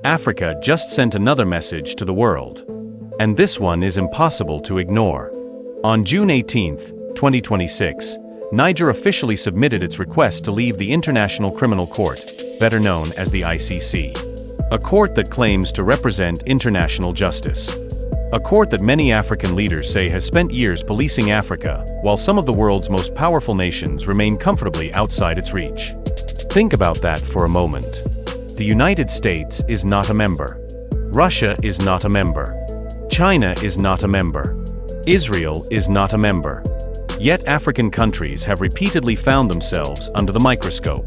Africa just sent another message to the world. And this one is impossible to ignore. On June 18, 2026, Niger officially submitted its request to leave the International Criminal Court, better known as the ICC. A court that claims to represent international justice. A court that many African leaders say has spent years policing Africa, while some of the world's most powerful nations remain comfortably outside its reach. Think about that for a moment. The United States is not a member. Russia is not a member. China is not a member. Israel is not a member. Yet African countries have repeatedly found themselves under the microscope.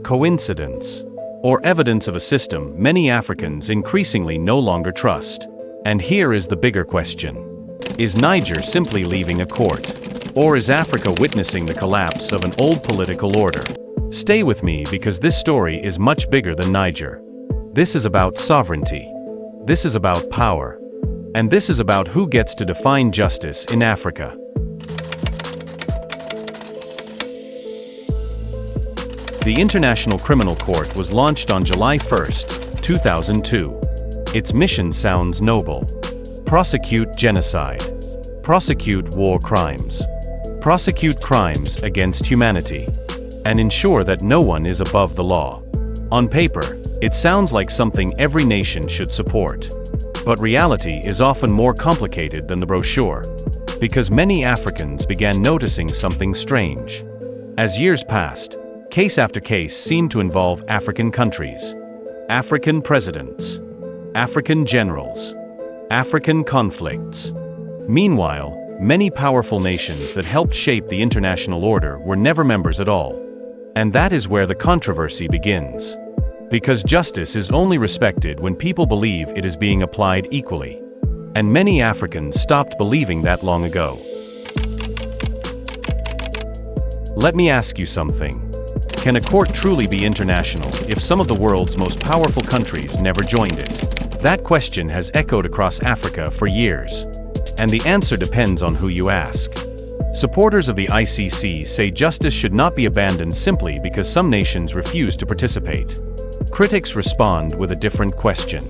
Coincidence? Or evidence of a system many Africans increasingly no longer trust? And here is the bigger question. Is Niger simply leaving a court? Or is Africa witnessing the collapse of an old political order? Stay with me because this story is much bigger than Niger. This is about sovereignty. This is about power. And this is about who gets to define justice in Africa. The International Criminal Court was launched on July 1, 2002. Its mission sounds noble. Prosecute genocide. Prosecute war crimes. Prosecute crimes against humanity. And ensure that no one is above the law. On paper, it sounds like something every nation should support. But reality is often more complicated than the brochure. Because many Africans began noticing something strange. As years passed, case after case seemed to involve African countries, African presidents, African generals, African conflicts. Meanwhile, many powerful nations that helped shape the international order were never members at all. And that is where the controversy begins. Because justice is only respected when people believe it is being applied equally. And many Africans stopped believing that long ago. Let me ask you something. Can a court truly be international if some of the world's most powerful countries never joined it? That question has echoed across Africa for years. And the answer depends on who you ask. Supporters of the ICC say justice should not be abandoned simply because some nations refuse to participate. Critics respond with a different question.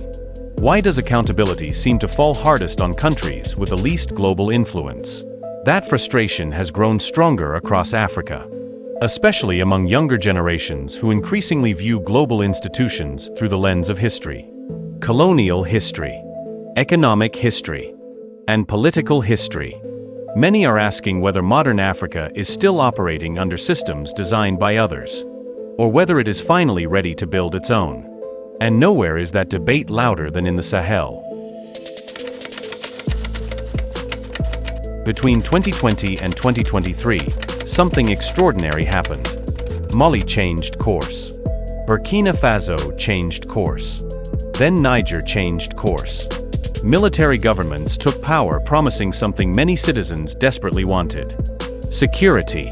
Why does accountability seem to fall hardest on countries with the least global influence? That frustration has grown stronger across Africa. Especially among younger generations who increasingly view global institutions through the lens of history. Colonial history, economic history, and political history. Many are asking whether modern Africa is still operating under systems designed by others, or whether it is finally ready to build its own. And nowhere is that debate louder than in the Sahel. Between 2020 and 2023, something extraordinary happened. Mali changed course. Burkina Faso changed course. Then Niger changed course. Military governments took power promising something many citizens desperately wanted. Security,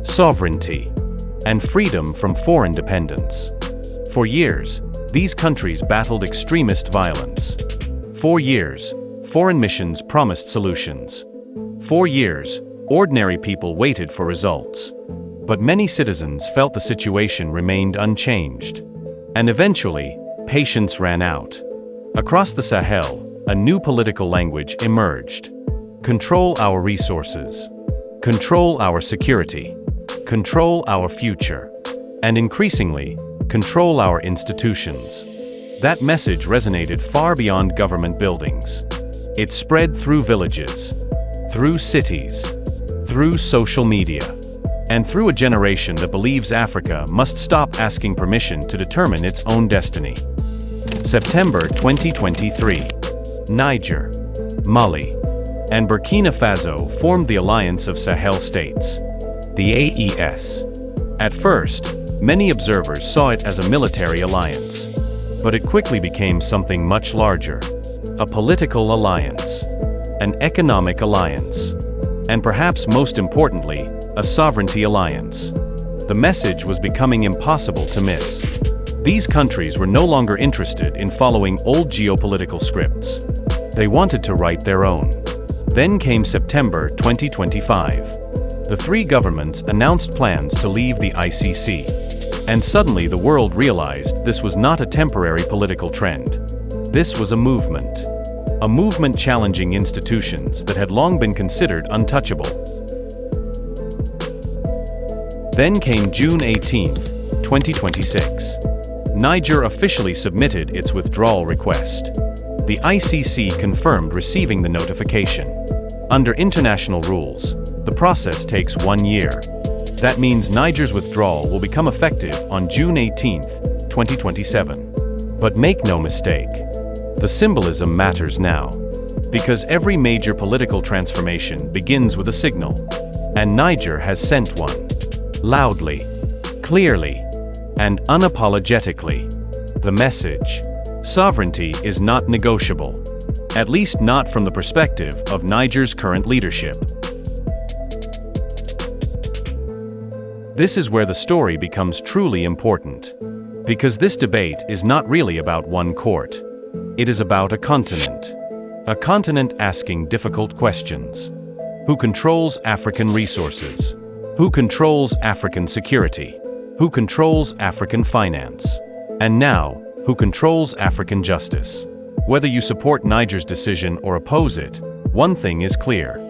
sovereignty, and freedom from foreign dependence. For years, these countries battled extremist violence. For years, foreign missions promised solutions. For years, ordinary people waited for results. But many citizens felt the situation remained unchanged. And eventually, patience ran out. Across the Sahel, a new political language emerged. Control our resources. Control our security. Control our future. And increasingly, control our institutions. That message resonated far beyond government buildings. It spread through villages, through cities, through social media, and through a generation that believes Africa must stop asking permission to determine its own destiny. September 2023. Niger, Mali, and Burkina Faso formed the Alliance of Sahel States, the AES. At first, many observers saw it as a military alliance. But it quickly became something much larger. A political alliance. An economic alliance. And perhaps most importantly, a sovereignty alliance. The message was becoming impossible to miss. These countries were no longer interested in following old geopolitical scripts. They wanted to write their own. Then came September 2025. The three governments announced plans to leave the ICC. And suddenly the world realized this was not a temporary political trend. This was a movement. A movement challenging institutions that had long been considered untouchable. Then came June 18, 2026. Niger officially submitted its withdrawal request. The ICC confirmed receiving the notification. Under international rules, the process takes 1 year. That means Niger's withdrawal will become effective on June 18, 2027. But make no mistake, the symbolism matters now. Because every major political transformation begins with a signal. And Niger has sent one. Loudly, clearly, and unapologetically. The message: sovereignty is not negotiable. At least not from the perspective of Niger's current leadership. This is where the story becomes truly important. Because this debate is not really about one court. It is about a continent. A continent asking difficult questions. Who controls African resources? Who controls African security? Who controls African finance? And now, who controls African justice? Whether you support Niger's decision or oppose it, one thing is clear.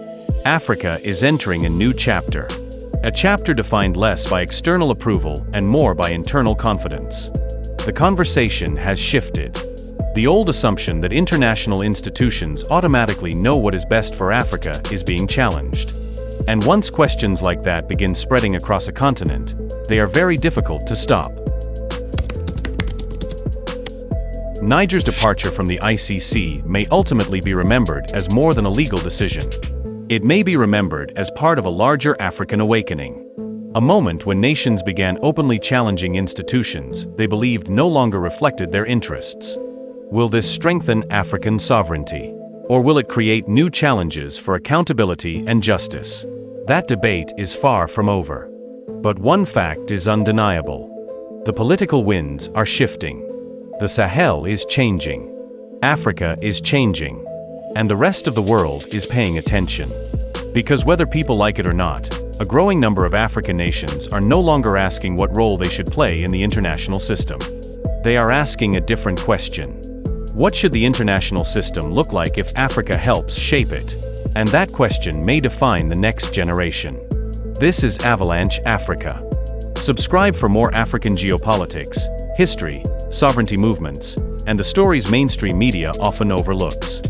Africa is entering a new chapter. A chapter defined less by external approval and more by internal confidence. The conversation has shifted. The old assumption that international institutions automatically know what is best for Africa is being challenged. And once questions like that begin spreading across a continent, they are very difficult to stop. Niger's departure from the ICC may ultimately be remembered as more than a legal decision. It may be remembered as part of a larger African awakening. A moment when nations began openly challenging institutions they believed no longer reflected their interests. Will this strengthen African sovereignty? Or will it create new challenges for accountability and justice? That debate is far from over. But one fact is undeniable. The political winds are shifting. The Sahel is changing. Africa is changing. And the rest of the world is paying attention. Because whether people like it or not, a growing number of African nations are no longer asking what role they should play in the international system. They are asking a different question. What should the international system look like if Africa helps shape it? And that question may define the next generation. This is Avalanche Africa. Subscribe for more African geopolitics, history, sovereignty movements, and the stories mainstream media often overlooks.